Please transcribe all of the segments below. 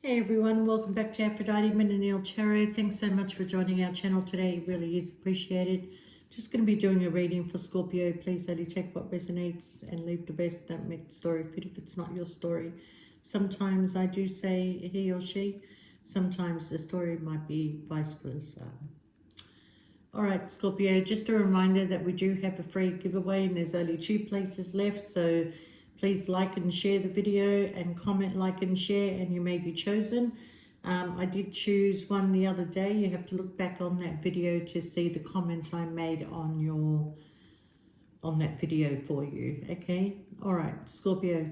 Hey everyone, welcome back to Aphrodite Mindanil Tarot. Thanks so much for joining our channel today. It really is appreciated. Just going to be doing a reading for Scorpio. Please only take what resonates and leave the rest. Don't make the story fit if it's not your story. Sometimes I do say he or she. Sometimes the story might be vice versa. Alright Scorpio, just a reminder that we do have a free giveaway and there's only 2 places left. So please like and share the video and comment, like and share, and you may be chosen. I did choose one the other day. You have to look back on that video to see the comment I made on that video for you. Okay, all right, Scorpio,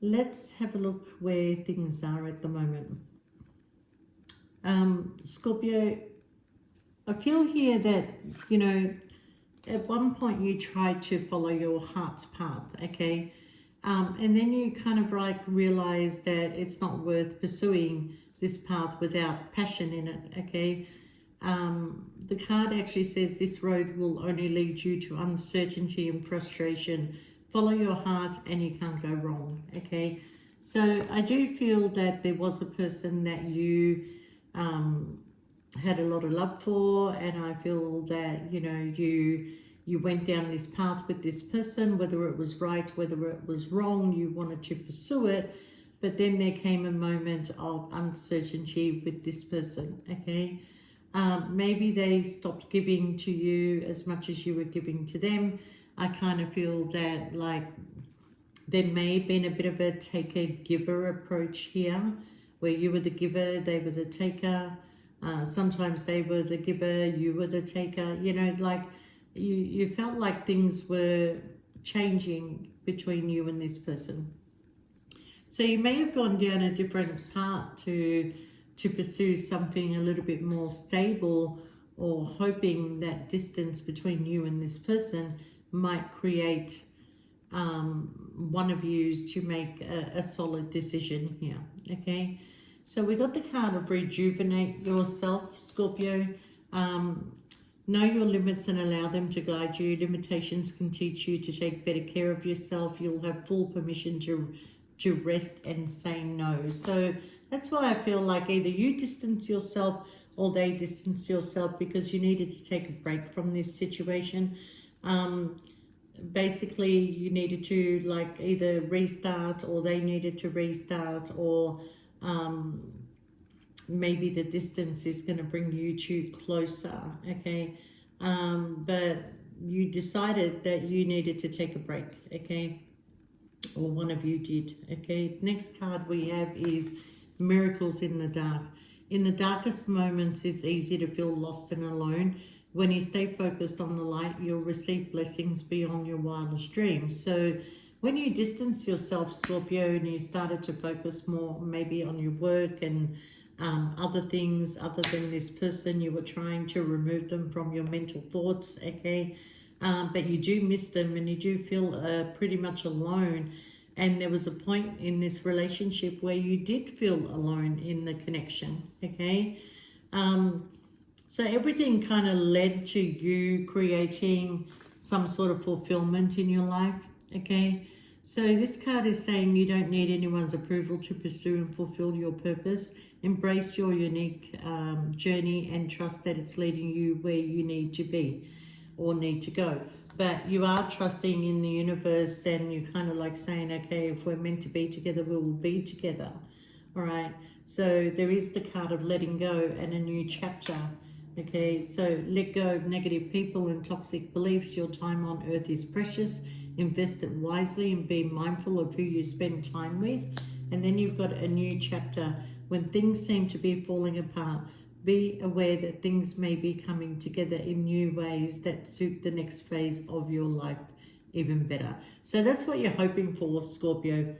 let's have a look where things are at the moment. Scorpio, I feel here that, at one point you tried to follow your heart's path, okay? And then you kind of like realize that it's not worth pursuing this path without passion in it, okay? The card actually says this road will only lead you to uncertainty and frustration. Follow your heart and you can't go wrong, okay? So I do feel that there was a person that you had a lot of love for, and I feel that, you went down this path with this person, whether it was right, whether it was wrong, you wanted to pursue it, but then there came a moment of uncertainty with this person, okay? Maybe they stopped giving to you as much as you were giving to them. I kind of feel that like there may have been a bit of a taker-giver approach here, where you were the giver, they were the taker. Sometimes they were the giver, you were the taker. Like you felt like things were changing between you and this person. So you may have gone down a different path to pursue something a little bit more stable, or hoping that distance between you and this person might create one of yous to make a solid decision here, okay? So we got the card of rejuvenate yourself, Scorpio. Know your limits and allow them to guide you. Limitations can teach you to take better care of yourself. You'll have full permission to rest and say no. So that's why I feel like either you distance yourself or they distance yourself because you needed to take a break from this situation. Basically, you needed to like either restart, or they needed to restart, or maybe the distance is going to bring you two closer, okay? But you decided that you needed to take a break, okay? Or one of you did, okay? Next card we have is miracles in the dark. In the darkest moments, it's easy to feel lost and alone. When you stay focused on the light, you'll receive blessings beyond your wildest dreams. So when you distance yourself, Scorpio, and you started to focus more maybe on your work and other things other than this person, you were trying to remove them from your mental thoughts, okay? But you do miss them and you do feel pretty much alone. And there was a point in this relationship where you did feel alone in the connection, okay? So everything kind of led to you creating some sort of fulfillment in your life, okay? So this card is saying you don't need anyone's approval to pursue and fulfill your purpose. Embrace your unique journey and trust that it's leading you where you need to be or need to go. But you are trusting in the universe, and you're kind of like saying, okay, if we're meant to be together, we will be together. All right. So there is the card of letting go and a new chapter. Okay, so let go of negative people and toxic beliefs. Your time on earth is precious. Invest it wisely and be mindful of who you spend time with. And then you've got a new chapter. When things seem to be falling apart, be aware that things may be coming together in new ways that suit the next phase of your life even better. So that's what you're hoping for, Scorpio.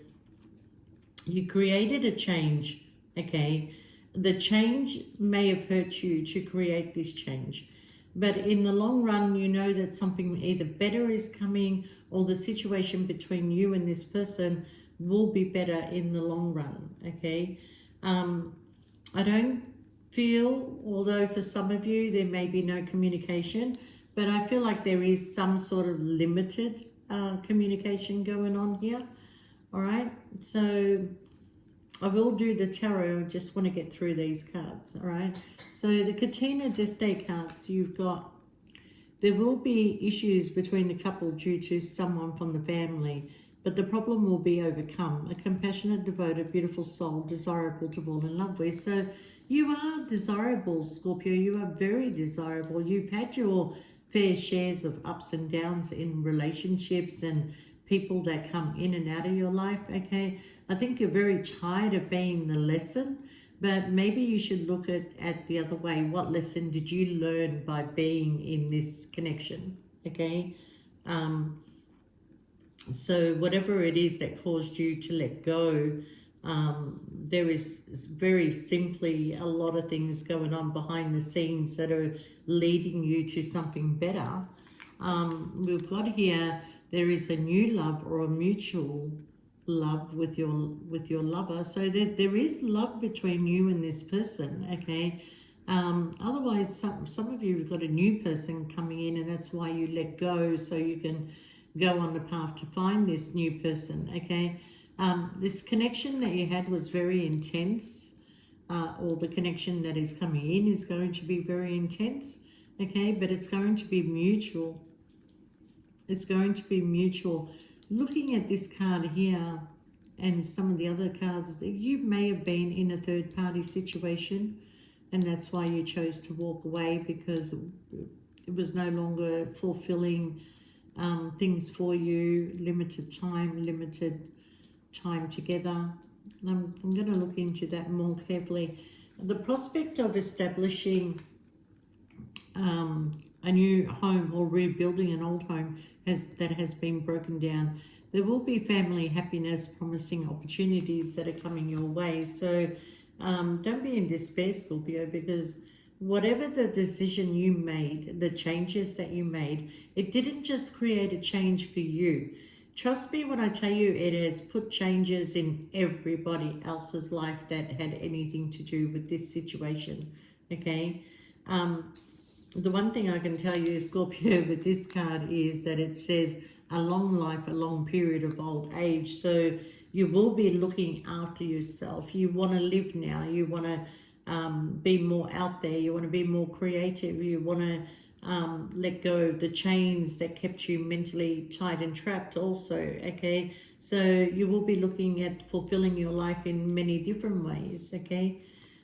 You created a change, okay? The change may have hurt you to create this change, but in the long run, you know that something either better is coming, or the situation between you and this person will be better in the long run, okay? I don't feel, although for some of you there may be no communication, but I feel like there is some sort of limited communication going on here. All right, so I will do the tarot. I just want to get through these cards, all right? So the Katina Deste cards, you've got, there will be issues between the couple due to someone from the family, but the problem will be overcome. A compassionate, devoted, beautiful soul, desirable to fall in love with. So you are desirable, Scorpio. You are very desirable. You've had your fair shares of ups and downs in relationships and people that come in and out of your life, okay? I think you're very tired of being the lesson, but maybe you should look at the other way. What lesson did you learn by being in this connection? Okay. Um, so whatever it is that caused you to let go, there is very simply a lot of things going on behind the scenes that are leading you to something better. We've got here, there is a new love or a mutual love with your lover. So there is love between you and this person, okay? Otherwise, some of you have got a new person coming in, and that's why you let go, so you can go on the path to find this new person, okay? This connection that you had was very intense, or the connection that is coming in is going to be very intense, okay? But it's going to be mutual. It's going to be mutual. Looking at this card here and some of the other cards, that you may have been in a third party situation, and that's why you chose to walk away, because it was no longer fulfilling things for you, limited time together. I'm going to look into that more carefully. The prospect of establishing a new home or rebuilding an old home that has been broken down. There will be family happiness, promising opportunities that are coming your way. So don't be in despair, Scorpio, because whatever the decision you made, the changes that you made, it didn't just create a change for you. Trust me when I tell you, it has put changes in everybody else's life that had anything to do with this situation, okay? The one thing I can tell you, Scorpio, with this card is that it says a long life, a long period of old age. So you will be looking after yourself. You want to live now. You want to be more out there. You want to be more creative. You want to let go of the chains that kept you mentally tied and trapped also, okay? So you will be looking at fulfilling your life in many different ways, okay?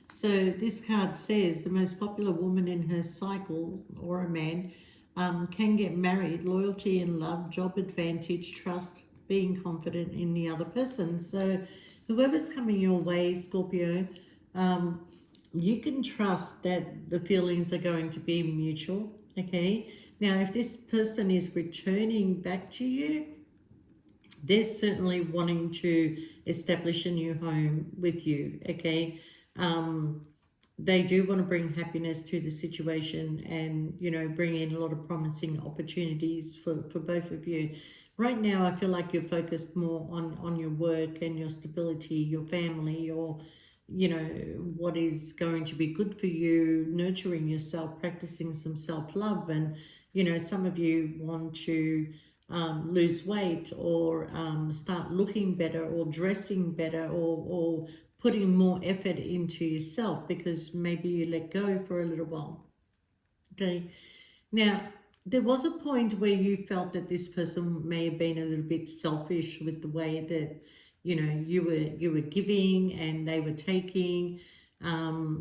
So this card says the most popular woman in her cycle, or a man, can get married, loyalty and love, job advantage, trust, being confident in the other person. So whoever's coming your way, Scorpio, you can trust that the feelings are going to be mutual, okay? Now, if this person is returning back to you, they're certainly wanting to establish a new home with you, okay? They do want to bring happiness to the situation and, you know, bring in a lot of promising opportunities for both of you. Right now, I feel like you're focused more on your work and your stability, your family, your, you know, what is going to be good for you, nurturing yourself, practicing some self-love. And, you know, some of you want to lose weight, or start looking better, or dressing better, or putting more effort into yourself because maybe you let go for a little while. Okay. Now, there was a point where you felt that this person may have been a little bit selfish with the way that, you know, you were giving and they were taking.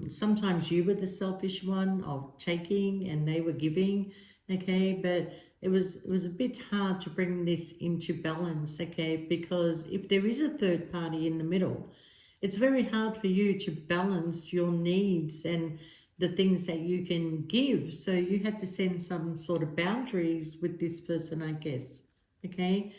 Sometimes you were the selfish one of taking and they were giving, okay? But it was a bit hard to bring this into balance, okay? Because if there is a third party in the middle, it's very hard for you to balance your needs and the things that you can give. So you have to send some sort of boundaries with this person, I guess. Okay.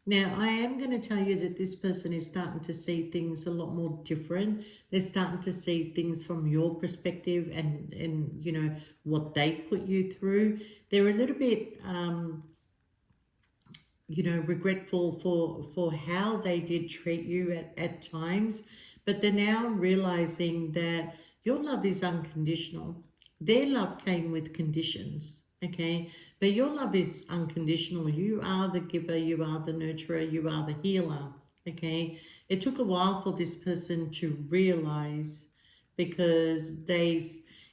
Now, I am going to tell you that this person is starting to see things a lot more different. They're starting to see things from your perspective and you know, what they put you through. They're a little bit, you know, regretful for how they did treat you at times, but they're now realizing that your love is unconditional. Their love came with conditions, okay? But your love is unconditional. You are the giver, you are the nurturer, you are the healer, okay? It took a while for this person to realize, because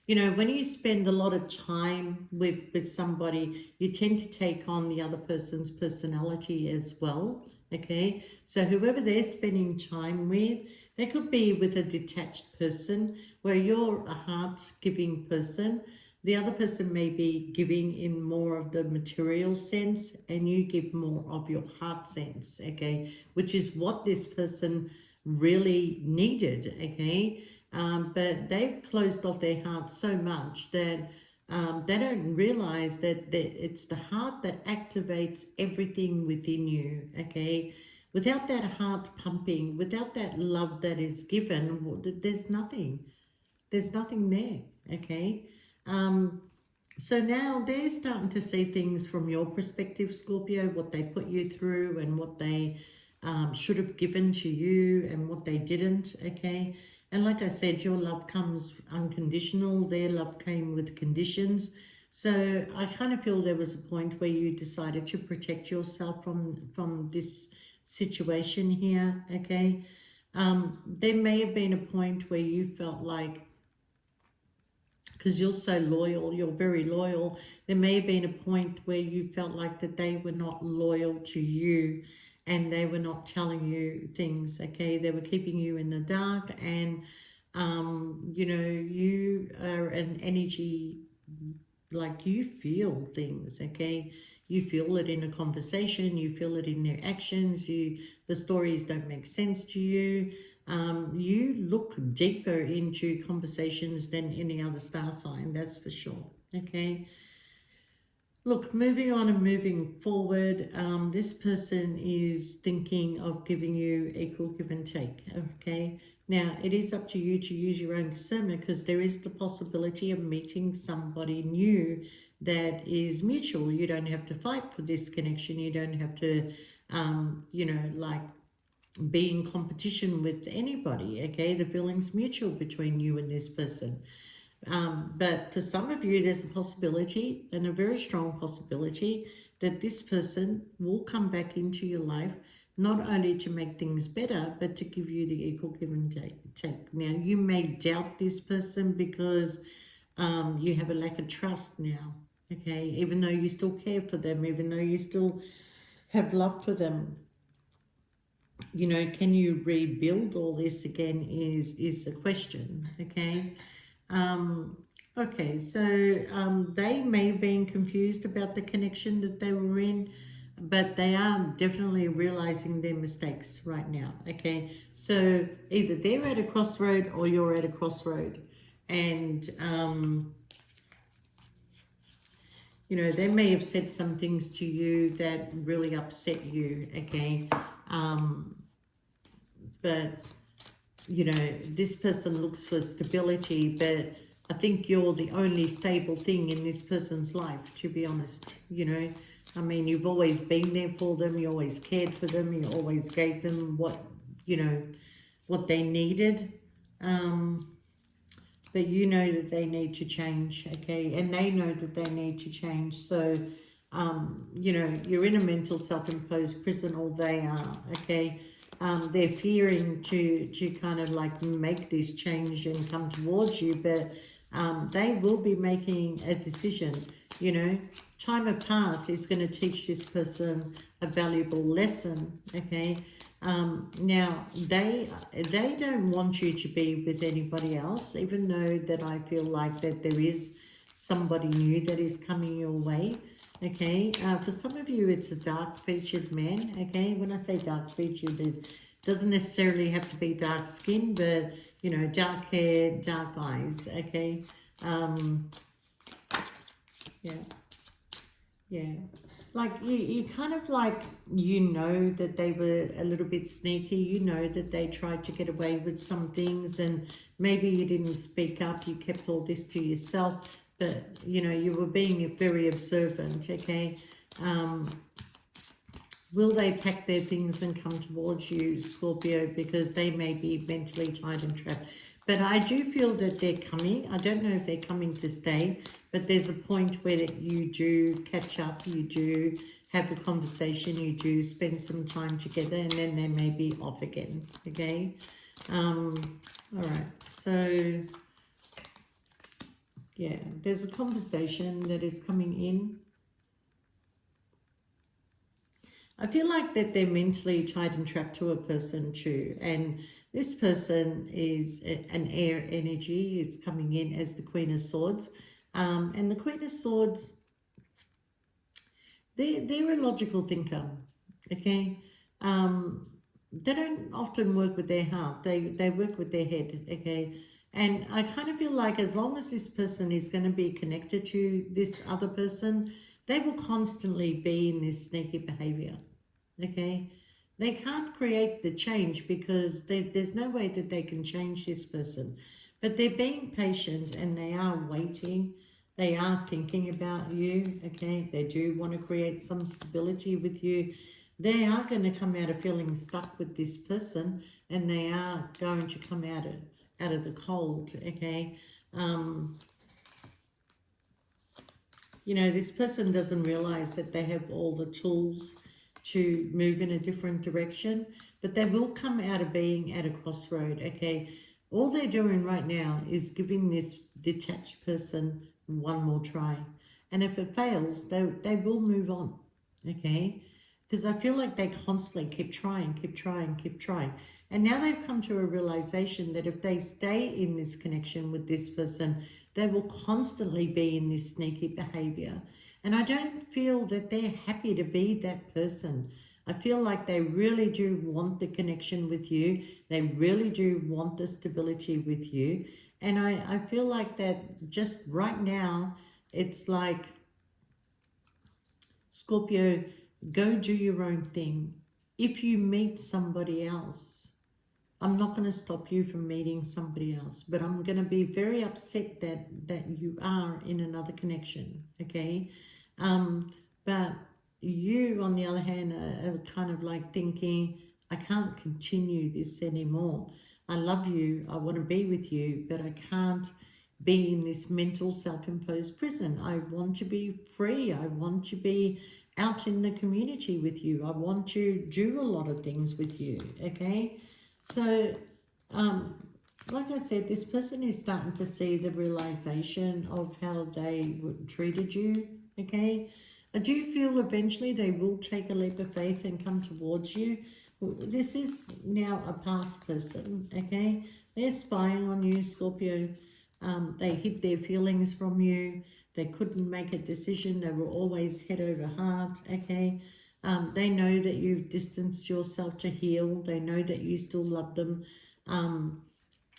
you know, when you spend a lot of time with somebody, you tend to take on the other person's personality as well, okay? So whoever they're spending time with, they could be with a detached person where you're a heart-giving person. The other person may be giving in more of the material sense, and you give more of your heart sense, okay? Which is what this person really needed, okay? But they've closed off their heart so much that they don't realize that it's the heart that activates everything within you, okay? Without that heart pumping, without that love that is given, there's nothing. There's nothing there, okay? Um, so now they're starting to see things from your perspective, Scorpio, what they put you through and what they should have given to you and what they didn't, okay? And like I said, your love comes unconditional. Their love came with conditions. So I kind of feel there was a point where you decided to protect yourself from this situation here, okay? There may have been a point where you felt like, because you're so loyal, you're very loyal, there may have been a point where you felt like that they were not loyal to you and they were not telling you things, okay? They were keeping you in the dark, and you know, you are an energy, like you feel things, okay? You feel it in a conversation, you feel it in their actions, the stories don't make sense to you. You look deeper into conversations than any other star sign, that's for sure, okay? Look, moving on and moving forward, this person is thinking of giving you equal give and take, okay? Now, it is up to you to use your own discernment, because there is the possibility of meeting somebody new that is mutual. You don't have to fight for this connection. You don't have to, you know, like be in competition with anybody, okay? The feeling's mutual between you and this person. But for some of you, there's a possibility, and a very strong possibility, that this person will come back into your life, not only to make things better, but to give you the equal give and take. Now, you may doubt this person because you have a lack of trust now, okay? Even though you still care for them, even though you still have love for them, you know, can you rebuild all this again is the question, okay? Um, okay, so they may have been confused about the connection that they were in, but they are definitely realizing their mistakes right now, okay? So either they're at a crossroad or you're at a crossroad. And, you know, they may have said some things to you that really upset you, okay? But you know, this person looks for stability, but I think you're the only stable thing in this person's life, to be honest. You know, I mean, you've always been there for them, you always cared for them, you always gave them what, you know, what they needed. But you know that they need to change, okay? And they know that they need to change. So, you know, you're in a mental self-imposed prison, or they are, okay? They're fearing to kind of like make this change and come towards you, but they will be making a decision. You know, time apart is going to teach this person a valuable lesson, okay? Now, they don't want you to be with anybody else, even though that I feel like that there is somebody new that is coming your way, okay? For some of you, it's a dark-featured man, okay? When I say dark-featured, it doesn't necessarily have to be dark skin, but, you know, dark hair, dark eyes, okay? Yeah. Yeah, like you kind of like, you know that they were a little bit sneaky, you know that they tried to get away with some things, and maybe you didn't speak up, you kept all this to yourself, but you know, you were being very observant, okay? Will they pack their things and come towards you, Scorpio, because they may be mentally tied and trapped? But I do feel that they're coming. I don't know if they're coming to stay, but there's a point where that you do catch up, you do have a conversation, you do spend some time together, and then they may be off again, okay? All right, so yeah, there's a conversation that is coming in. I feel like that they're mentally tied and trapped to a person too, and this person is an air energy. It's coming in as the Queen of Swords, and the Queen of Swords, they're a logical thinker, okay? Um, they don't often work with their heart. They work with their head, okay? And I kind of feel like as long as this person is going to be connected to this other person, they will constantly be in this sneaky behavior, okay? They can't create the change because there's no way that they can change this person. But they're being patient and they are waiting. They are thinking about you, okay? They do want to create some stability with you. They are going to come out of feeling stuck with this person, and they are going to come out of the cold, okay? You know, this person doesn't realize that they have all the tools to move in a different direction, but they will come out of being at a crossroad, okay? All they're doing right now is giving this detached person one more try. And if it fails, they will move on, okay? Because I feel like they constantly keep trying, keep trying, keep trying. And now they've come to a realization that if they stay in this connection with this person, they will constantly be in this sneaky behavior. And I don't feel that they're happy to be that person. I feel like they really do want the connection with you. They really do want the stability with you. And I feel like that just right now, it's like, Scorpio, go do your own thing. If you meet somebody else, I'm not going to stop you from meeting somebody else, but I'm going to be very upset that you are in another connection, okay? But you, on the other hand, are kind of like thinking, I can't continue this anymore. I love you, I want to be with you, but I can't be in this mental self-imposed prison. I want to be free. I want to be out in the community with you. I want to do a lot of things with you, okay? So, like I said, this person is starting to see the realization of how they treated you, okay? I do feel eventually they will take a leap of faith and come towards you. This is now a past person, okay? They're spying on you, Scorpio. They hid their feelings from you. They couldn't make a decision. They were always head over heart, okay? They know that you've distanced yourself to heal. They know that you still love them.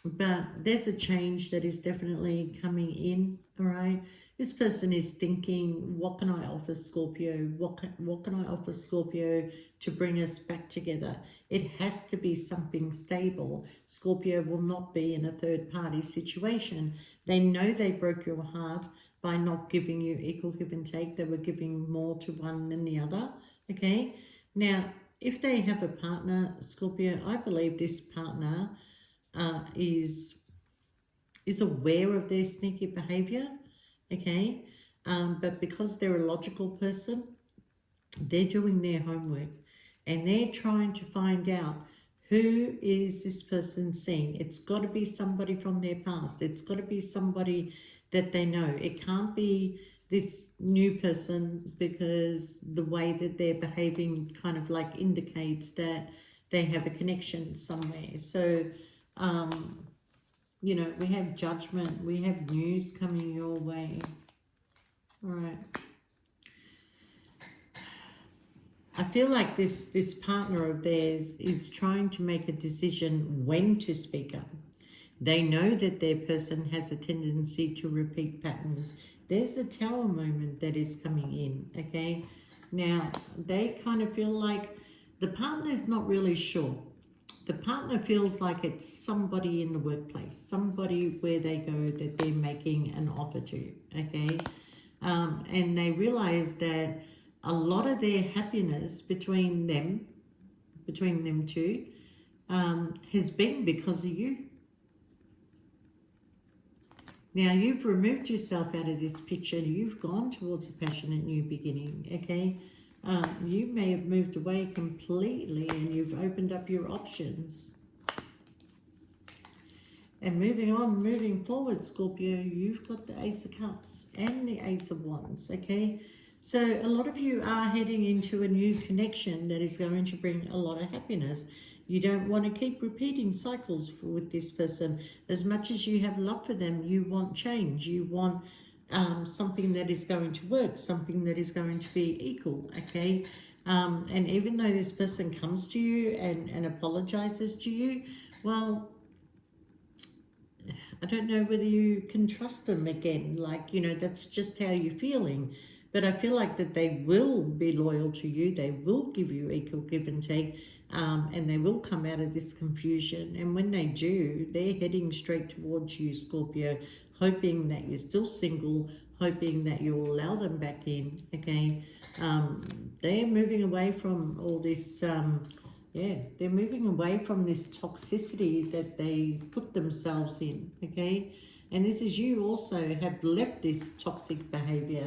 But there's a change that is definitely coming in, all right? This person is thinking, what can I offer Scorpio? What can I offer Scorpio to bring us back together? It has to be something stable. Scorpio will not be in a third party situation. They know they broke your heart by not giving you equal give and take. They were giving more to one than the other, okay? Now, if they have a partner, Scorpio, I believe this partner is aware of their sneaky behavior, okay? But because they're a logical person, they're doing their homework and they're trying to find out who is this person seeing. It's got to be somebody from their past. It's got to be somebody that they know. It can't be this new person because the way that they're behaving kind of like indicates that they have a connection somewhere. So, you know, we have judgment, we have news coming your way. All right. I feel like this partner of theirs is trying to make a decision when to speak up. They know that their person has a tendency to repeat patterns. There's a tower moment that is coming in, okay? Now, they kind of feel like the partner is not really sure. The partner feels like it's somebody in the workplace, somebody where they go that they're making an offer to, okay? And they realize that a lot of their happiness between them two, has been because of you. Now, you've removed yourself out of this picture. You've gone towards a passionate new beginning, okay? You may have moved away completely and you've opened up your options. And moving on, moving forward, Scorpio, you've got the Ace of Cups and the Ace of Wands, okay? So a lot of you are heading into a new connection that is going to bring a lot of happiness. You don't want to keep repeating cycles with this person. As much as you have love for them, you want change. You want something that is going to work, something that is going to be equal, okay? And even though this person comes to you and apologizes to you, well, I don't know whether you can trust them again. Like, you know, that's just how you're feeling. But I feel like that they will be loyal to you. They will give you equal give and take. And they will come out of this confusion. And when they do, they're heading straight towards you, Scorpio, hoping that you're still single, hoping that you'll allow them back in, okay? They're moving away from all this... yeah, they're moving away from this toxicity that they put themselves in, okay? And this is you also have left this toxic behavior.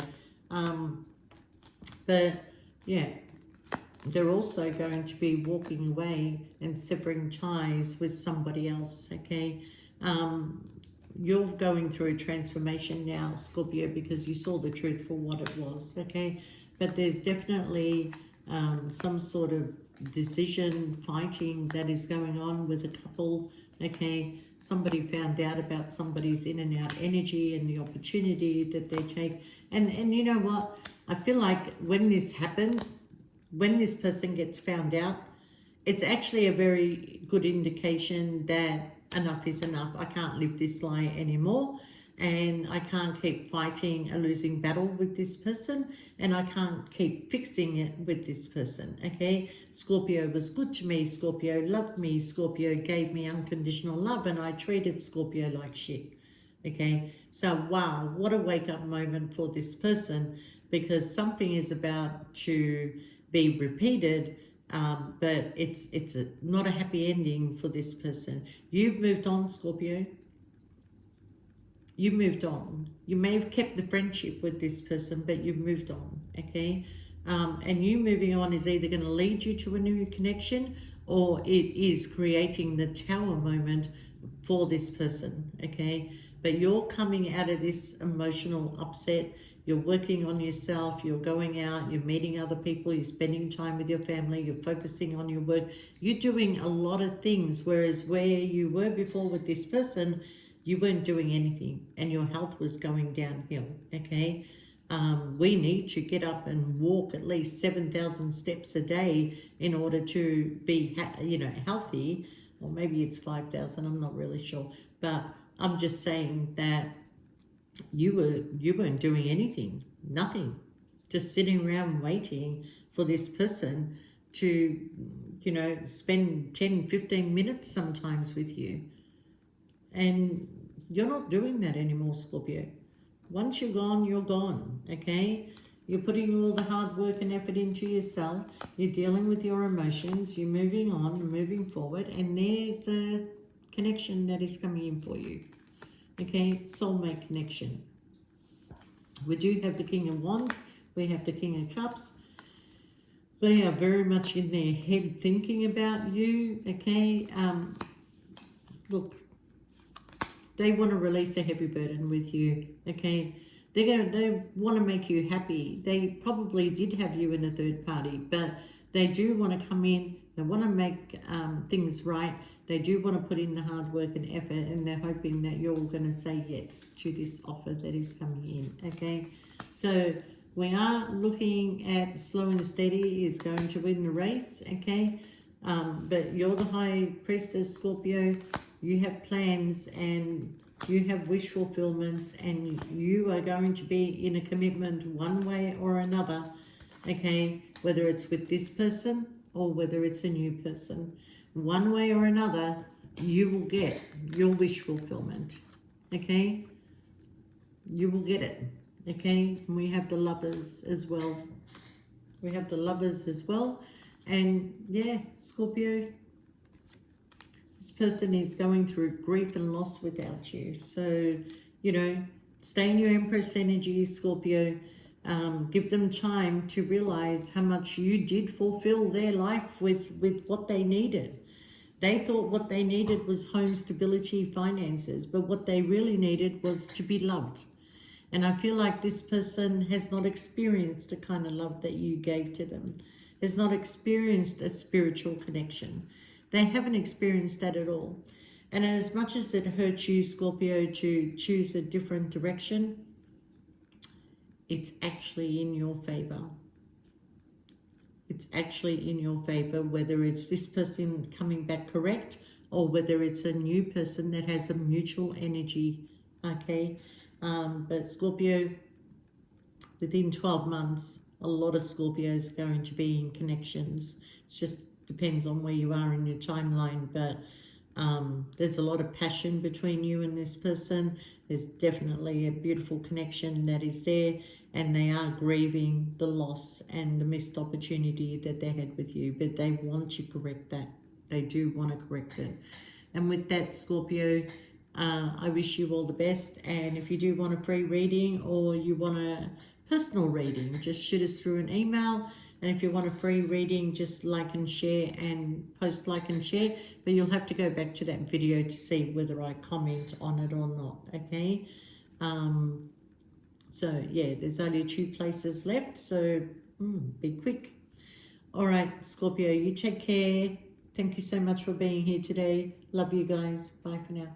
But, yeah, they're also going to be walking away and severing ties with somebody else, okay? You're going through a transformation now, Scorpio, because you saw the truth for what it was, okay? But there's definitely some sort of decision fighting that is going on with a couple, okay? Somebody found out about somebody's in and out energy and the opportunity that they take. And you know what? I feel like when this happens, when this person gets found out, it's actually a very good indication that enough is enough. I can't live this lie anymore, and I can't keep fighting a losing battle with this person, and I can't keep fixing it with this person, okay? Scorpio was good to me, Scorpio loved me, Scorpio gave me unconditional love, and I treated Scorpio like shit, okay? So wow, what a wake-up moment for this person, because something is about to be repeated, but it's not a happy ending for this person. You've moved on, Scorpio. You moved on. You may have kept the friendship with this person, but you've moved on, okay? And you moving on is either going to lead you to a new connection, or it is creating the tower moment for this person, okay? But you're coming out of this emotional upset. You're working on yourself, you're going out, you're meeting other people, you're spending time with your family, you're focusing on your work. You're doing a lot of things, whereas where you were before with this person, you weren't doing anything and your health was going downhill, okay? We need to get up and walk at least 7,000 steps a day in order to be, healthy. Or maybe it's 5,000, I'm not really sure. But I'm just saying that you weren't doing anything, nothing, just sitting around waiting for this person to, spend 10-15 minutes sometimes with you. And you're not doing that anymore, Scorpio. Once you're gone, okay? You're putting all the hard work and effort into yourself. You're dealing with your emotions. You're moving on, moving forward. And there's the connection that is coming in for you. Okay? Soulmate connection. We do have the King of Wands. We have the King of Cups. They are very much in their head thinking about you. Okay? Look. They want to release a heavy burden with you, okay? They want to make you happy. They probably did have you in a third party, but they do want to come in. They want to make things right. They do want to put in the hard work and effort, and they're hoping that you're going to say yes to this offer that is coming in, okay? So we are looking at slow and steady is going to win the race, okay? But you're the High Priestess, Scorpio. You have plans and you have wish fulfillments, and you are going to be in a commitment one way or another, okay? Whether it's with this person or whether it's a new person. One way or another, you will get your wish fulfillment, okay? You will get it, okay? And we have the Lovers as well. We have the Lovers as well. And yeah, Scorpio, this person is going through grief and loss without you. So, stay in your Empress energy, Scorpio. Give them time to realize how much you did fulfill their life with what they needed. They thought what they needed was home stability, finances, but what they really needed was to be loved. And I feel like this person has not experienced the kind of love that you gave to them, has not experienced a spiritual connection. They haven't experienced that at all. And as much as it hurts you, Scorpio, to choose a different direction, it's actually in your favor. It's actually in your favor, whether it's this person coming back correct or whether it's a new person that has a mutual energy, okay? But Scorpio, within 12 months, a lot of Scorpios are going to be in connections. It just depends on where you are in your timeline, but there's a lot of passion between you and this person. There's definitely a beautiful connection that is there, and they are grieving the loss and the missed opportunity that they had with you, but they want to correct that. They do want to correct it. And with that, Scorpio, I wish you all the best. And if you do want a free reading or you want a personal reading, just shoot us through an email. And if you want a free reading, just like and share and post like and share. But you'll have to go back to that video to see whether I comment on it or not, okay? So, yeah, there's only 2 places left, so be quick. All right, Scorpio, you take care. Thank you so much for being here today. Love you guys. Bye for now.